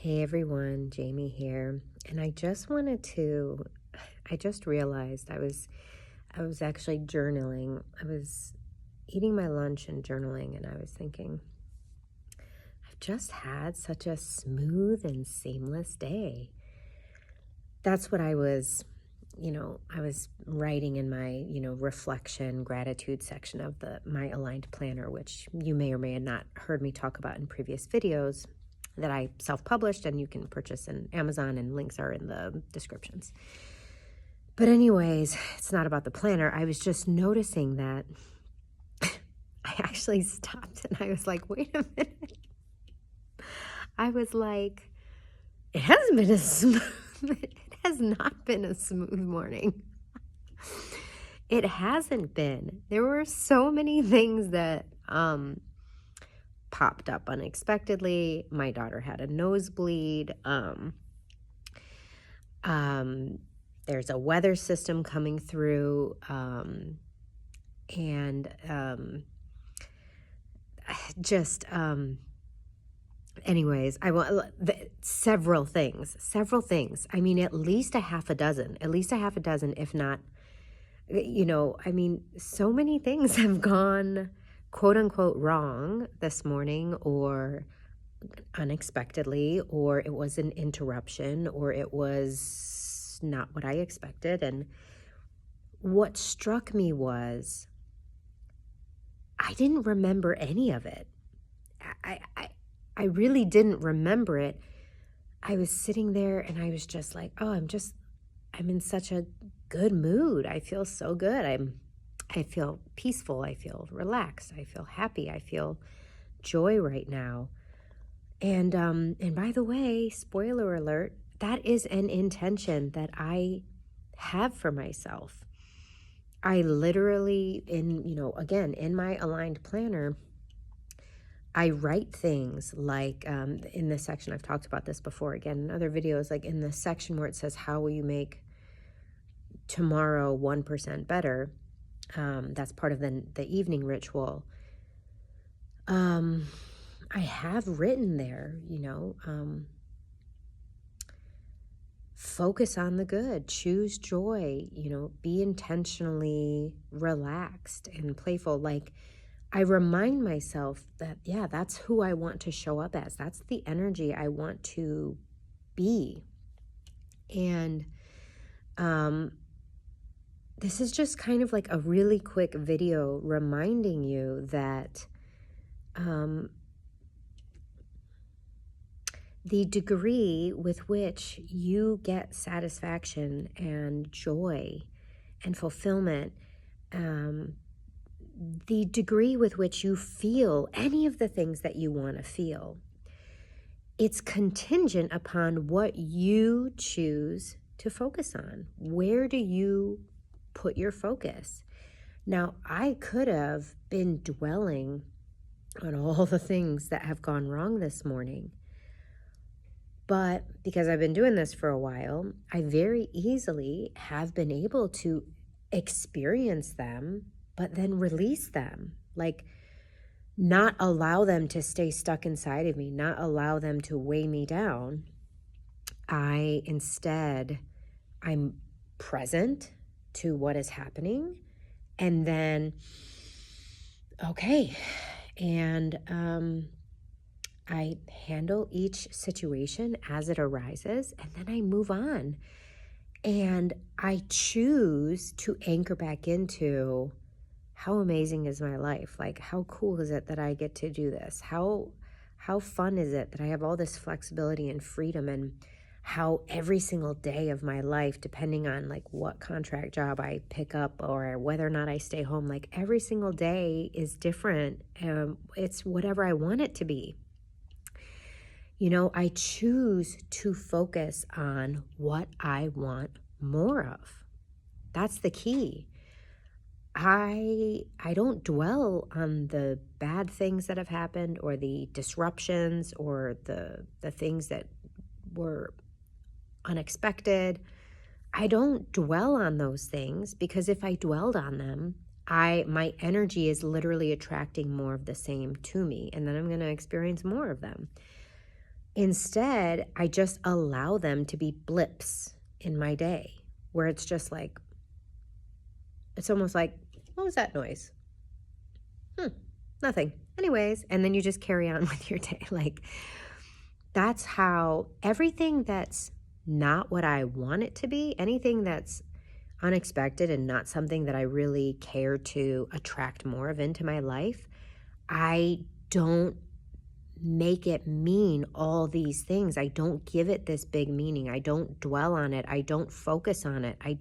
Hey everyone, Jamie here. And I just realized I was actually journaling. I was eating my lunch and journaling, and I was thinking, I've just had such a smooth and seamless day. That's what I was writing in my, reflection gratitude section of my Aligned Planner, which you may or may have not heard me talk about in previous videos that I self-published, and you can purchase in Amazon, and links are in the descriptions. But anyways, it's not about the planner. I was just noticing that I actually stopped and I was like, wait a minute. I was like, it hasn't been it has not been a smooth morning. It hasn't been. There were so many things that popped up unexpectedly. My daughter had a nosebleed. There's a weather system coming through, anyways, I want several things. I mean, at least a half a dozen, if not, so many things have gone quote unquote wrong this morning, or unexpectedly, or it was an interruption, or it was not what I expected. And what struck me was I didn't remember any of it. I really didn't remember it. I was sitting there and I was just like, oh, I'm in such a good mood. I feel so good. I feel peaceful. I feel relaxed. I feel happy. I feel joy right now. And by the way, spoiler alert, that is an intention that I have for myself. I literally, in my Aligned Planner, I write things like, in this section, I've talked about this before, again, in other videos, like in the section where it says, how will you make tomorrow 1% better? That's part of the evening ritual. I have written there, focus on the good, choose joy, be intentionally relaxed and playful. Like, I remind myself that, yeah, that's who I want to show up as. That's the energy I want to be. And this is just kind of like a really quick video reminding you that the degree with which you get satisfaction and joy and fulfillment, the degree with which you feel any of the things that you want to feel, it's contingent upon what you choose to focus on. Where do you put your focus? Now, I could have been dwelling on all the things that have gone wrong this morning, but because I've been doing this for a while, I very easily have been able to experience them, but then release them. Like, not allow them to stay stuck inside of me, not allow them to weigh me down. I'm present to what is happening, and then, okay, and I handle each situation as it arises, and then I move on. And I choose to anchor back into, how amazing is my life? Like, how cool is it that I get to do this? How fun is it that I have all this flexibility and freedom, and how every single day of my life, depending on like what contract job I pick up or whether or not I stay home, like every single day is different. It's whatever I want it to be. I choose to focus on what I want more of. That's the key. I don't dwell on the bad things that have happened, or the disruptions, or the things that were unexpected. I don't dwell on those things, because if I dwelled on them, my energy is literally attracting more of the same to me, and then I'm going to experience more of them. Instead, I just allow them to be blips in my day where it's just like, it's almost like, what was that noise? Nothing. Anyways, and then you just carry on with your day. Like, that's how everything that's not what I want it to be, anything that's unexpected and not something that I really care to attract more of into my life, I don't make it mean all these things. I don't give it this big meaning. I don't dwell on it. I don't focus on it. I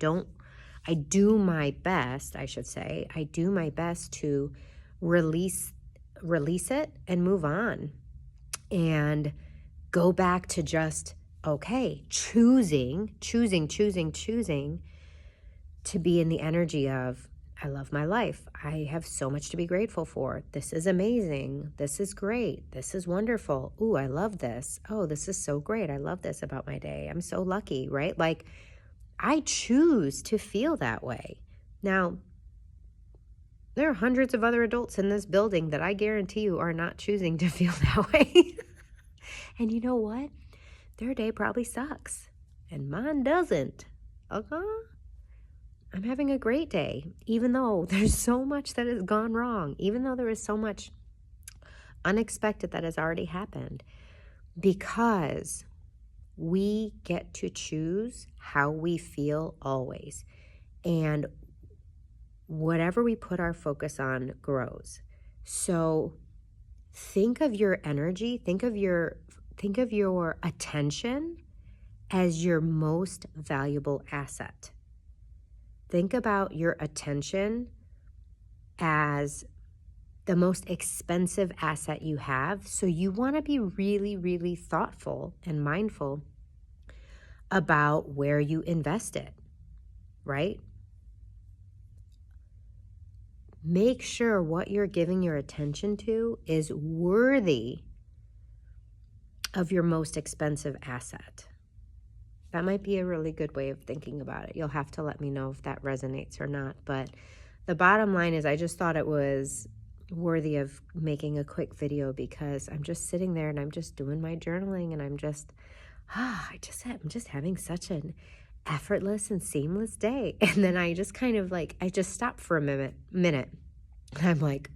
do my best, I should say. I do my best to release it and move on and go back to just, okay, choosing to be in the energy of, I love my life. I have so much to be grateful for. This is amazing. This is great. This is wonderful. Ooh, I love this. Oh, this is so great. I love this about my day. I'm so lucky, right? Like, I choose to feel that way. Now, there are hundreds of other adults in this building that I guarantee you are not choosing to feel that way. And you know what? Their day probably sucks, and mine doesn't. I'm having a great day, even though there's so much that has gone wrong, even though there is so much unexpected that has already happened, because we get to choose how we feel always. And whatever we put our focus on grows. So think of your energy, think of your attention as your most valuable asset. Think about your attention as the most expensive asset you have. So you want to be really, really thoughtful and mindful about where you invest it, right? Make sure what you're giving your attention to is worthy of your most expensive asset. That might be a really good way of thinking about it. You'll have to let me know if that resonates or not. But the bottom line is I just thought it was worthy of making a quick video because I'm just sitting there and I'm just doing my journaling and I'm just having such an effortless and seamless day. And then I just kind of like, I just stopped for a minute. And I'm like,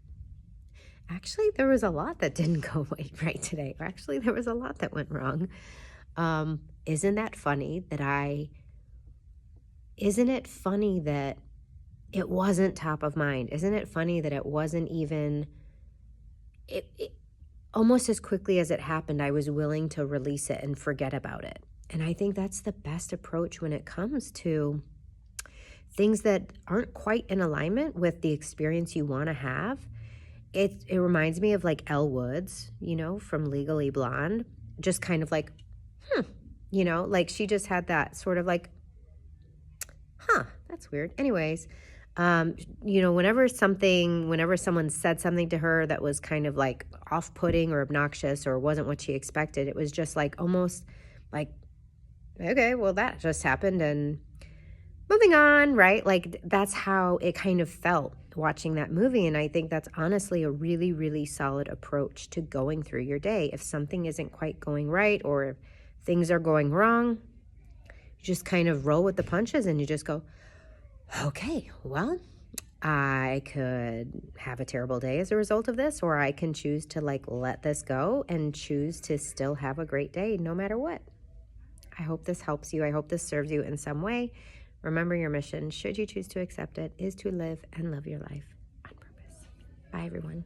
actually, there was a lot that didn't go right today. Or actually, there was a lot that went wrong. Isn't it funny that it wasn't top of mind? Isn't it funny that it wasn't even, it almost as quickly as it happened, I was willing to release it and forget about it. And I think that's the best approach when it comes to things that aren't quite in alignment with the experience you want to have. It reminds me of like Elle Woods, from Legally Blonde, just kind of like, like she just had that sort of like, that's weird. Anyways, whenever someone said something to her that was kind of like off-putting or obnoxious or wasn't what she expected, it was just like almost like, okay, well, that just happened and moving on, right? Like that's how it kind of felt watching that movie. And I think that's honestly a really, really solid approach to going through your day. If something isn't quite going right or if things are going wrong, you just kind of roll with the punches and you just go, okay, well, I could have a terrible day as a result of this, or I can choose to like let this go and choose to still have a great day no matter what. I hope this helps you. I hope this serves you in some way. Remember, your mission, should you choose to accept it, is to live and love your life on purpose. Bye, everyone.